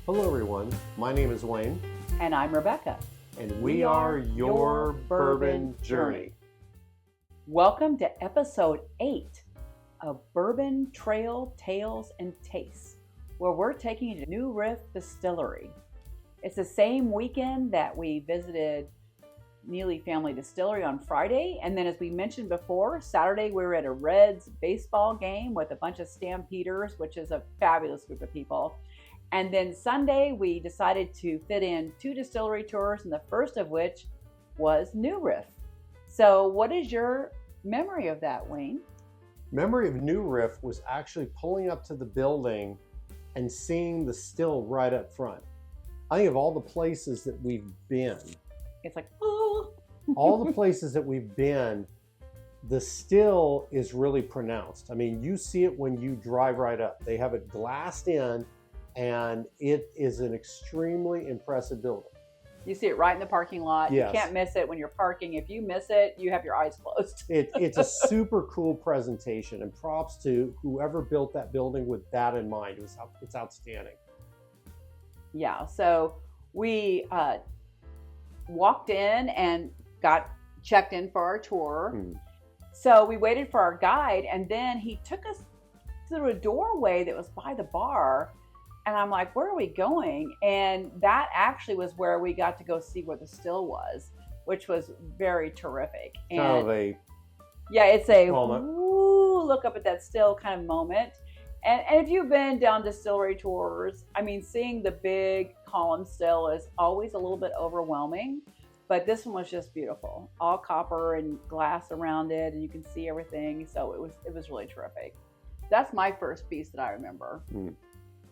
Hello everyone, my name is Wayne. And I'm Rebecca. And we are your Bourbon Journey. Welcome to episode 8 of Bourbon Trail Tales and Tastes, where we're taking you to New Riff Distillery. It's the same weekend that we visited Neely Family Distillery on Friday. And then as we mentioned before, Saturday we were at a Reds baseball game with a bunch of Stampeders, which is a fabulous group of people. And then Sunday, we decided to fit in 2 distillery tours, and the first of which was New Riff. So what is your memory of that, Wayne? Memory of New Riff was actually pulling up to the building and seeing the still right up front. I think of all the places that we've been, it's like, oh. all the places that we've been, the still is really pronounced. I mean, you see it when you drive right up. They have it glassed in, and it is an extremely impressive building. You see it right in the parking lot. Yes. You can't miss it when you're parking. If you miss it, you have your eyes closed. It's a super cool presentation, and props to whoever built that building with that in mind. It's outstanding. Yeah, so we walked in and got checked in for our tour. So we waited for our guide, and then he took us through a doorway that was by the bar. And I'm like, where are we going? And that actually was where we got to go see where the still was, which was very terrific. And it's a woo, look up at that still kind of moment. And if you've been down distillery tours, I mean, seeing the big column still is always a little bit overwhelming, but this one was just beautiful. All copper and glass around it, and you can see everything. So it was really terrific. That's my first piece that I remember.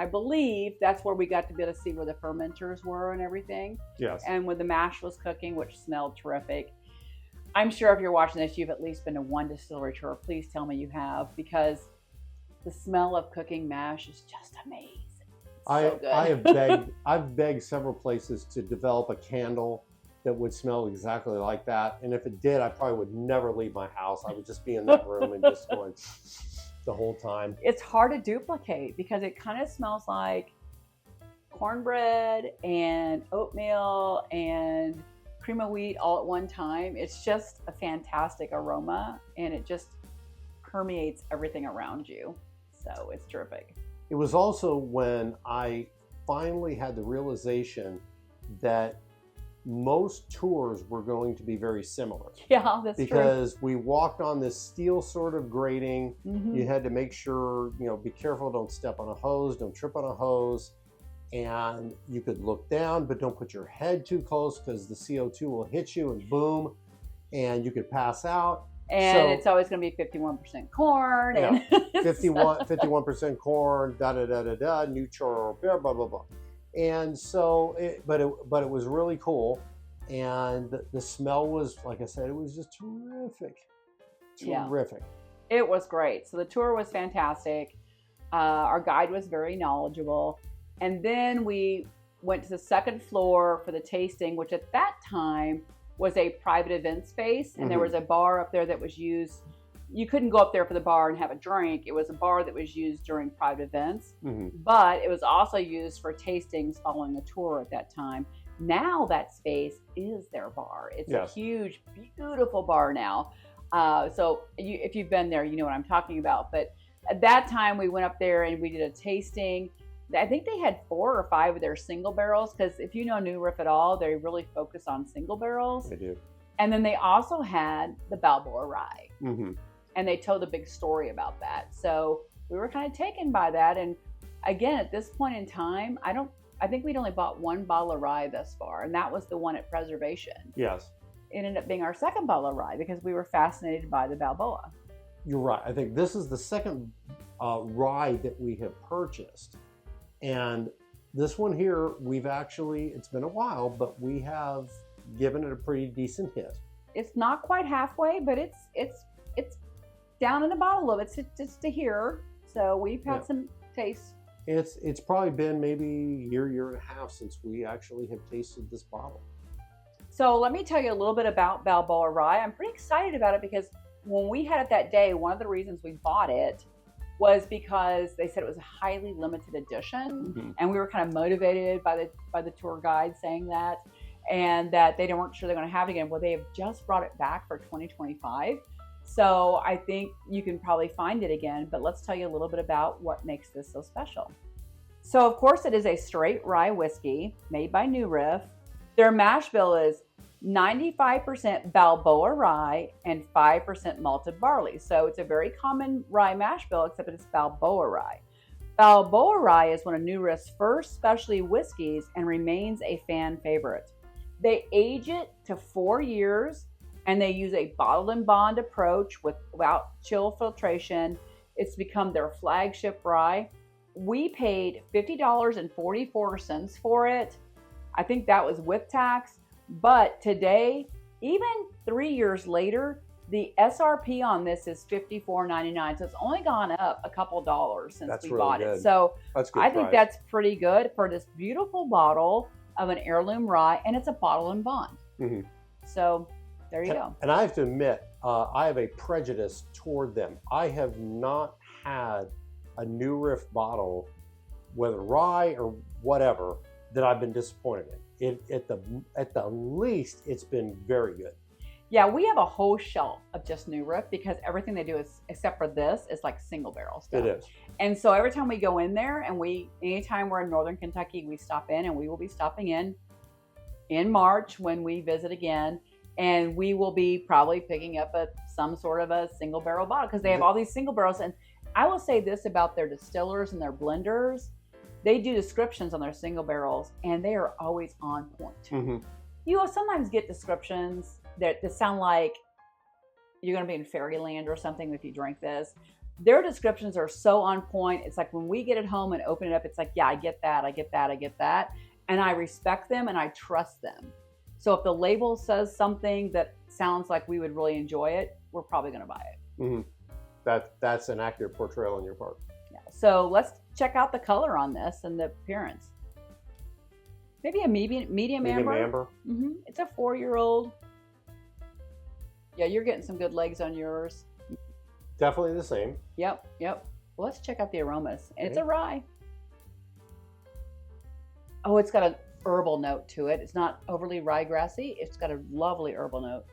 I believe that's where we got to be able to see where the fermenters were and everything. Yes. And when the mash was cooking, which smelled terrific. I'm sure if you're watching this, you've at least been to one distillery tour. Please tell me you have, because the smell of cooking mash is just amazing. So good. I've begged several places to develop a candle that would smell exactly like that. And if it did, I probably would never leave my house. I would just be in that room and just going the whole time. It's hard to duplicate because it kind of smells like cornbread and oatmeal and cream of wheat all at one time. It's just a fantastic aroma, and it just permeates everything around you. So it's terrific. It was also when I finally had the realization that most tours were going to be very similar. Yeah, that's because we walked on this steel sort of grating. You had to make sure, be careful, don't step on a hose, don't trip on a hose. And you could look down, but don't put your head too close because the CO2 will hit you and boom, and you could pass out. And it's always going to be 51% corn. Yeah, 51% corn, neutral, blah, blah, blah. And so, but it was really cool, and the smell was, like I said, it was just terrific. Terrific. Yeah, it was great. So the tour was fantastic. Our guide was very knowledgeable, and then we went to the second floor for the tasting, which at that time was a private event space, and there was a bar up there that was used. You couldn't go up there for the bar and have a drink. It was a bar that was used during private events, but it was also used for tastings following a tour at that time. Now that space is their bar. It's a huge, beautiful bar now. So if you've been there, you know what I'm talking about. But at that time, we went up there and we did a tasting. I think they had 4 or 5 of their single barrels, because if you know New Riff at all, they really focus on single barrels. They do. And then they also had the Balboa Rye. And they told a big story about that. So we were kind of taken by that. And again, at this point in time, I think we'd only bought 1 bottle of rye thus far, and that was the one at Preservation. Yes. It ended up being our second bottle of rye because we were fascinated by the Balboa. You're right. I think this is the second rye that we have purchased. And this one here, it's been a while, but we have given it a pretty decent hit. It's not quite halfway, but it's down in the bottle of it. It's to here. So we've had some taste. It's probably been maybe a year and a half since we actually have tasted this bottle. So let me tell you a little bit about Balboa Rye. I'm pretty excited about it because when we had it that day, one of the reasons we bought it was because they said it was a highly limited edition, and we were kind of motivated by the tour guide saying that, and that they weren't sure they're going to have it again. Well, they have just brought it back for 2025. So I think you can probably find it again, but let's tell you a little bit about what makes this so special. So of course it is a straight rye whiskey made by New Riff. Their mash bill is 95% Balboa rye and 5% malted barley. So it's a very common rye mash bill, except it's Balboa rye. Balboa rye is one of New Riff's first specialty whiskeys and remains a fan favorite. They age it to 4 years, and they use a bottle and bond approach without chill filtration. It's become their flagship rye. We paid $50.44 for it. I think that was with tax. But today, even 3 years later, the SRP on this is $54.99. So it's only gone up a couple dollars since we bought it. So I think that's pretty good for this beautiful bottle of an heirloom rye, and it's a bottle and bond. So there you go. And I have to admit, I have a prejudice toward them. I have not had a New Riff bottle, whether rye or whatever, that I've been disappointed in. At the least, it's been very good. Yeah, we have a whole shelf of just New Riff because everything they do is, except for this, is like single barrel stuff. It is. And so every time we go in there, and anytime we're in Northern Kentucky, we stop in, and we will be stopping in March when we visit again. And we will be probably picking up some sort of a single barrel bottle because they have all these single barrels. And I will say this about their distillers and their blenders. They do descriptions on their single barrels, and they are always on point. You will sometimes get descriptions that sound like you're going to be in fairyland or something if you drink this. Their descriptions are so on point. It's like when we get it home and open it up, it's like, yeah, I get that, I get that, I get that. And I respect them and I trust them. So if the label says something that sounds like we would really enjoy it, we're probably going to buy it. That's an accurate portrayal on your part. Yeah. So let's check out the color on this and the appearance. Maybe a medium amber. It's a 4-year-old. Yeah, you're getting some good legs on yours. Definitely the same. Yep. Well, let's check out the aromas. And it's a rye. Oh, it's got an herbal note to it. It's not overly ryegrassy. It's got a lovely herbal note.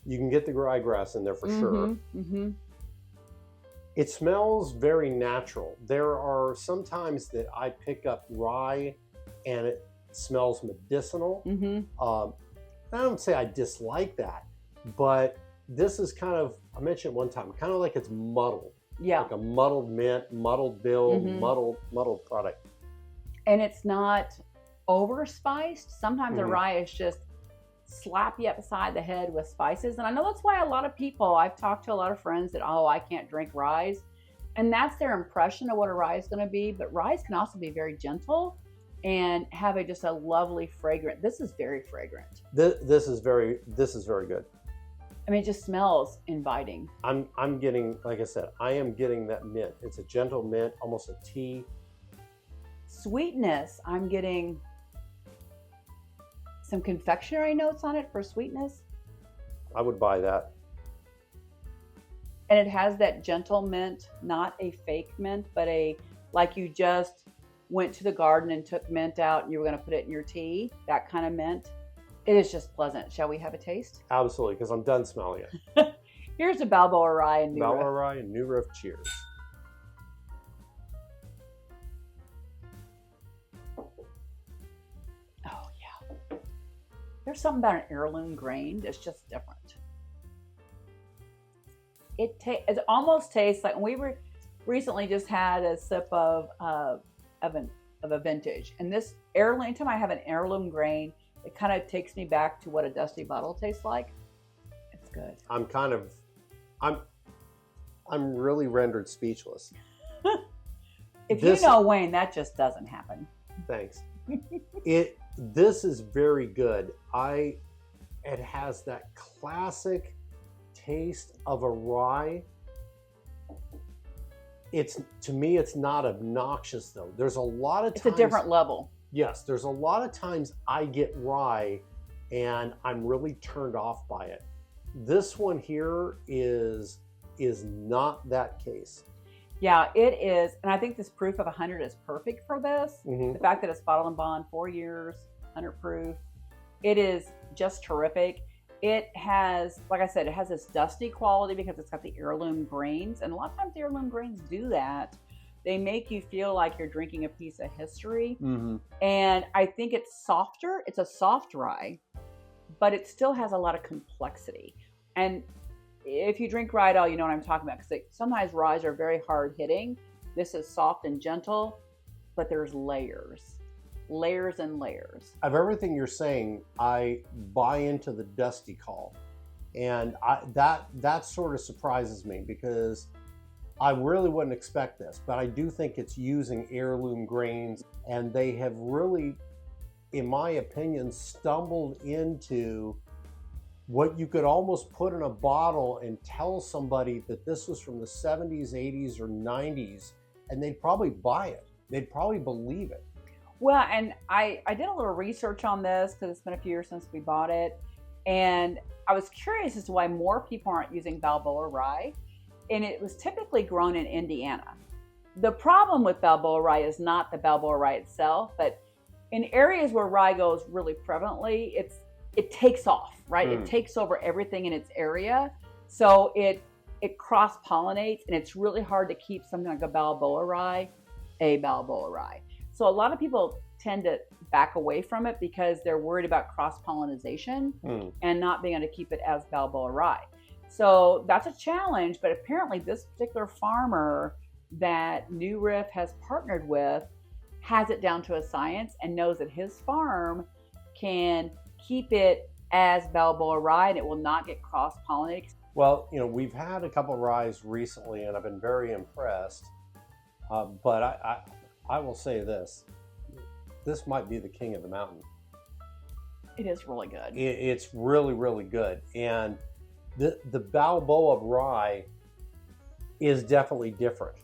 You can get the ryegrass in there for sure. It smells very natural. There are some times that I pick up rye and it smells medicinal. I don't say I dislike that, but this is kind of, I mentioned one time, kind of like it's muddled. Yeah. Like a muddled mint, muddled bill, muddled product. And it's not over spiced. Sometimes a rye is just slap you upside the head with spices. And I know that's why a lot of people, I've talked to a lot of friends that, oh, I can't drink ryes. And that's their impression of what a rye is going to be. But ryes can also be very gentle and have just a lovely fragrant. This is very fragrant. This is very good. I mean, it just smells inviting. I'm getting, like I said, I am getting that mint. It's a gentle mint, almost a tea. Sweetness, I'm getting some confectionery notes on it for sweetness. I would buy that. And it has that gentle mint, not a fake mint, but like you just went to the garden and took mint out and you were going to put it in your tea, that kind of mint. It is just pleasant. Shall we have a taste? Absolutely, because I'm done smelling it. Here's a Balboa Rye and New Riff. Balboa Rye and New Riff. Cheers. Oh, yeah. There's something about an heirloom grain that's just different. It almost tastes like, we recently just had a sip of a vintage. And this heirloom, anytime I have an heirloom grain, it kind of takes me back to what a dusty bottle tastes like. It's good. I'm really rendered speechless. If you know Wayne, that just doesn't happen. Thanks. This is very good. It has that classic taste of a rye. To me, it's not obnoxious though. There's a lot of times. It's a different level. Yes, there's a lot of times I get rye and I'm really turned off by it. This one here is not that case. Yeah, it is. And I think this proof of 100 is perfect for this. Mm-hmm. The fact that it's bottled and bond 4 years, 100 proof. It is just terrific. It has, like I said, it has this dusty quality because it's got the heirloom grains. And a lot of times the heirloom grains do that. They make you feel like you're drinking a piece of history. Mm-hmm. And I think it's softer. It's a soft rye, but it still has a lot of complexity. And if you drink rye at all, you know what I'm talking about. Because sometimes ryes are very hard hitting. This is soft and gentle, but there's layers and layers. Of everything you're saying, I buy into the dusty call. And that sort of surprises me because I really wouldn't expect this, but I do think it's using heirloom grains, and they have really, in my opinion, stumbled into what you could almost put in a bottle and tell somebody that this was from the 70s, 80s, or 90s, and they'd probably buy it. They'd probably believe it. Well, and I did a little research on this because it's been a few years since we bought it, and I was curious as to why more people aren't using Balboa rye. And it was typically grown in Indiana. The problem with Balboa rye is not the Balboa rye itself, but in areas where rye goes really prevalently, it takes off, right? It takes over everything in its area. So it cross-pollinates, and it's really hard to keep something like a Balboa rye. So a lot of people tend to back away from it because they're worried about cross-pollination and not being able to keep it as Balboa rye. So that's a challenge, but apparently this particular farmer that New Riff has partnered with has it down to a science and knows that his farm can keep it as Balboa rye and it will not get cross-pollinated. Well, you know, we've had a couple of ryes recently and I've been very impressed, but I will say this might be the king of the mountain. It is really good. It's really, really good. And the Balboa rye is definitely different.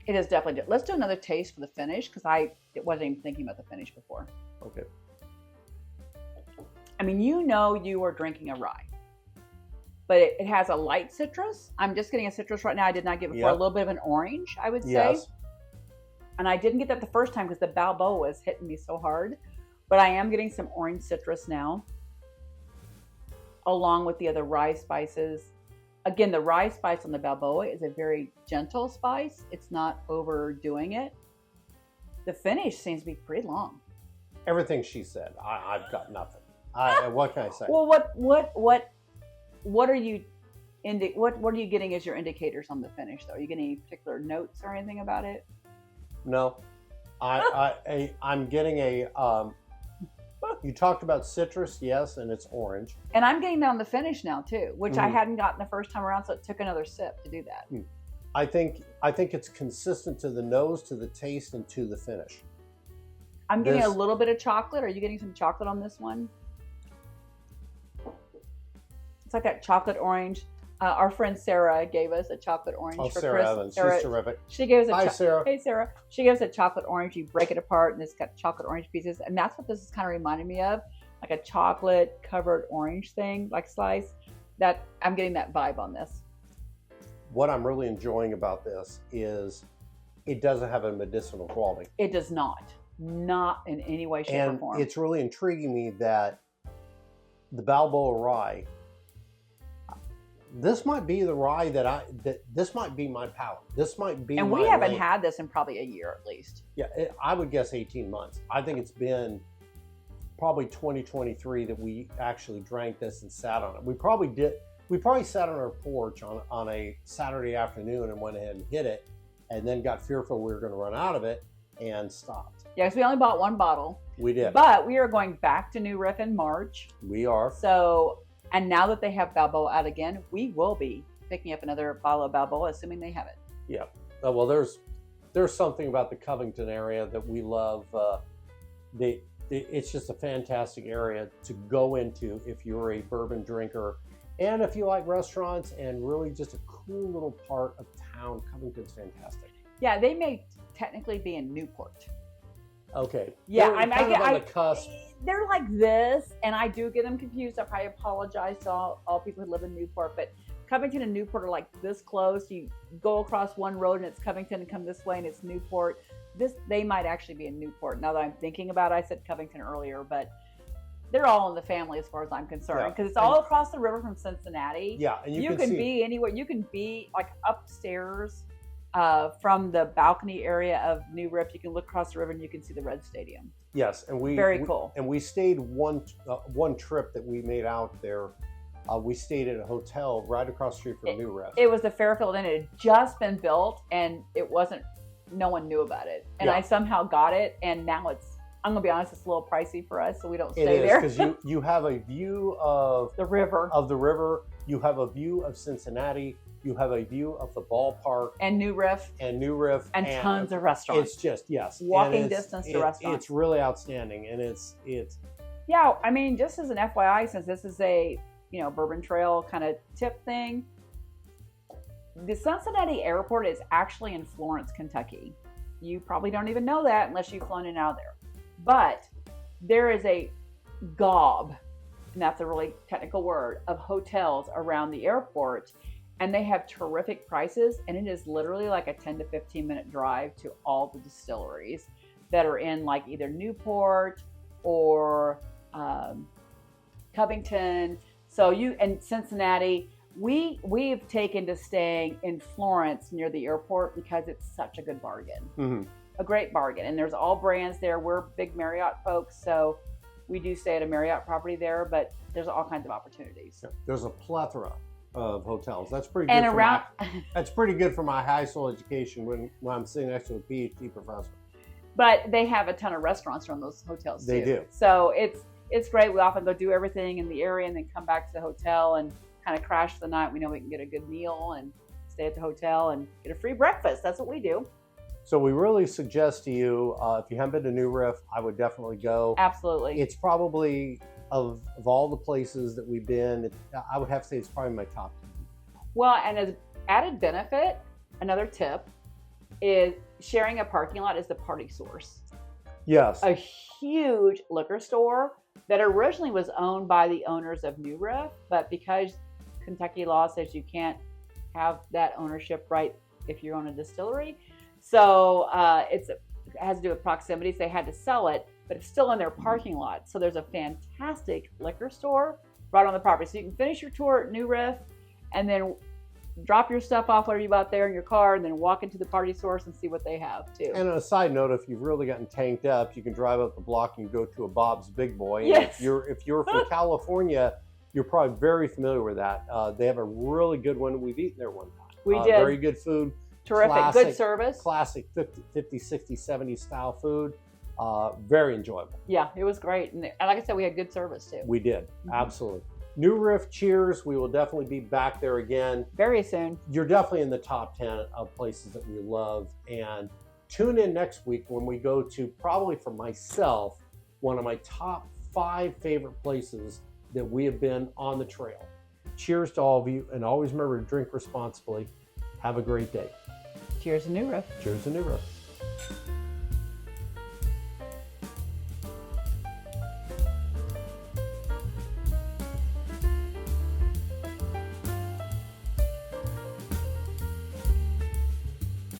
It is definitely different. Let's do another taste for the finish because I wasn't even thinking about the finish before. Okay. I mean, you know you are drinking a rye, but it has a light citrus. I'm just getting a citrus right now. I did not get before. A little bit of an orange, I would say. Yes. And I didn't get that the first time because the Balboa was hitting me so hard. But I am getting some orange citrus now, along with the other rye spices. Again, the rye spice on the Balboa is a very gentle spice. It's not overdoing it. The finish seems to be pretty long. Everything she said, I've got nothing. What can I say? Well, what are you getting as your indicators on the finish though? Are you getting any particular notes or anything about it? No, I'm getting a. You talked about citrus, yes, and it's orange. And I'm getting that on the finish now too, which I hadn't gotten the first time around, so it took another sip to do that. I think it's consistent to the nose, to the taste, and to the finish. I'm getting a little bit of chocolate. Are you getting some chocolate on this one? It's like that chocolate orange. Our friend Sarah gave us a chocolate orange for Sarah Christmas. Evans, she's terrific. She gave us Hi, Sarah. Hey, Sarah. She gave us a chocolate orange. You break it apart, and it's got chocolate orange pieces. And that's what this is kind of reminding me of, like a chocolate covered orange thing, like slice. That I'm getting that vibe on this. What I'm really enjoying about this is it doesn't have a medicinal quality. It does not in any way, shape, or form. And it's really intriguing me that the Balboa rye. This might be the rye this might be my palate. This might be. And we haven't had this in probably a year at least. Yeah, I would guess 18 months. I think it's been probably 2023 that we actually drank this and sat on it. We probably sat on our porch on a Saturday afternoon and went ahead and hit it, and then got fearful we were going to run out of it and stopped. Yeah, because we only bought one bottle. We did. But we are going back to New Riff in March. We are. So. And now that they have Balboa out again, we will be picking up another bottle of Balboa, assuming they have it. Yeah. Well, there's something about the Covington area that we love. It's just a fantastic area to go into if you're a bourbon drinker, and if you like restaurants, and really just a cool little part of town. Covington's fantastic. Yeah, they may technically be in Newport. Okay. Yeah, They're kind of on the cusp. They're like this, and I do get them confused. I apologize to all people who live in Newport, but Covington and Newport are like this close. You go across one road and it's Covington, and come this way and it's Newport. They might actually be in Newport. Now that I'm thinking about it, I said Covington earlier, but they're all in the family as far as I'm concerned, because it's all across the river from Cincinnati. Yeah, and you can be anywhere. You can be like upstairs from the balcony area of New Riff. You can look across the river and you can see the Red Stadium. Yes, and very cool. And we stayed one trip that we made out there. We stayed at a hotel right across the street from New Riff. It was the Fairfield Inn. It had just been built, and no one knew about it. And I somehow got it, and now I'm gonna be honest, it's a little pricey for us, so we don't stay there. It is, because you have a view of the river. You have a view of Cincinnati. You have a view of the ballpark and New Riff, and tons of restaurants. It's just walking distance to restaurants. It's really outstanding, and it's yeah. I mean, just as an FYI, since this is a Bourbon Trail kind of tip thing, the Cincinnati airport is actually in Florence, Kentucky. You probably don't even know that unless you've flown in and out there. But there is a gob, and that's a really technical word, of hotels around the airport, and they have terrific prices, and it is literally like a 10 to 15 minute drive to all the distilleries that are in like either Newport or Covington. So and Cincinnati, we've taken to staying in Florence near the airport because it's such a good bargain. Mm-hmm. A great bargain. And there's all brands there. We're big Marriott folks, so we do stay at a Marriott property there, but there's all kinds of opportunities. There's a plethora of hotels. That's pretty good. That's pretty good for my high school education when I'm sitting next to a PhD professor. But they have a ton of restaurants from those hotels too. They do. So it's great. We often go do everything in the area and then come back to the hotel and kind of crash for the night. We know we can get a good meal and stay at the hotel and get a free breakfast. That's what we do. So we really suggest to you, if you haven't been to New Riff, I would definitely go. Absolutely. It's probably, of all the places that we've been, I would have to say it's probably my top 10. Well, and as added benefit, another tip is sharing a parking lot is the party source. Yes. A huge liquor store that originally was owned by the owners of New Riff, but because Kentucky law says you can't have that ownership right if you own a distillery, so it has to do with proximity, so they had to sell it, but it's still in their parking lot. So there's a fantastic liquor store right on the property. So you can finish your tour at New Riff and then drop your stuff off, whatever you bought there in your car, and then walk into the party source and see what they have too. And on a side note, if you've really gotten tanked up, you can drive up the block and go to a Bob's Big Boy. Yes. And if you're from California, you're probably very familiar with that. They have a really good one. We've eaten there one time. We did. Very good food. Terrific. Classic, good service. Classic 50, 60, 70 style food. Very enjoyable. Yeah, it was great. And like I said, we had good service too. We did. Mm-hmm. Absolutely. New Riff, cheers. We will definitely be back there again. Very soon. You're definitely in the top 10 of places that we love. And tune in next week when we go to, probably for myself, one of my top 5 favorite places that we have been on the trail. Cheers to all of you. And always remember to drink responsibly. Have a great day. Cheers to New Riff. Cheers to New Riff.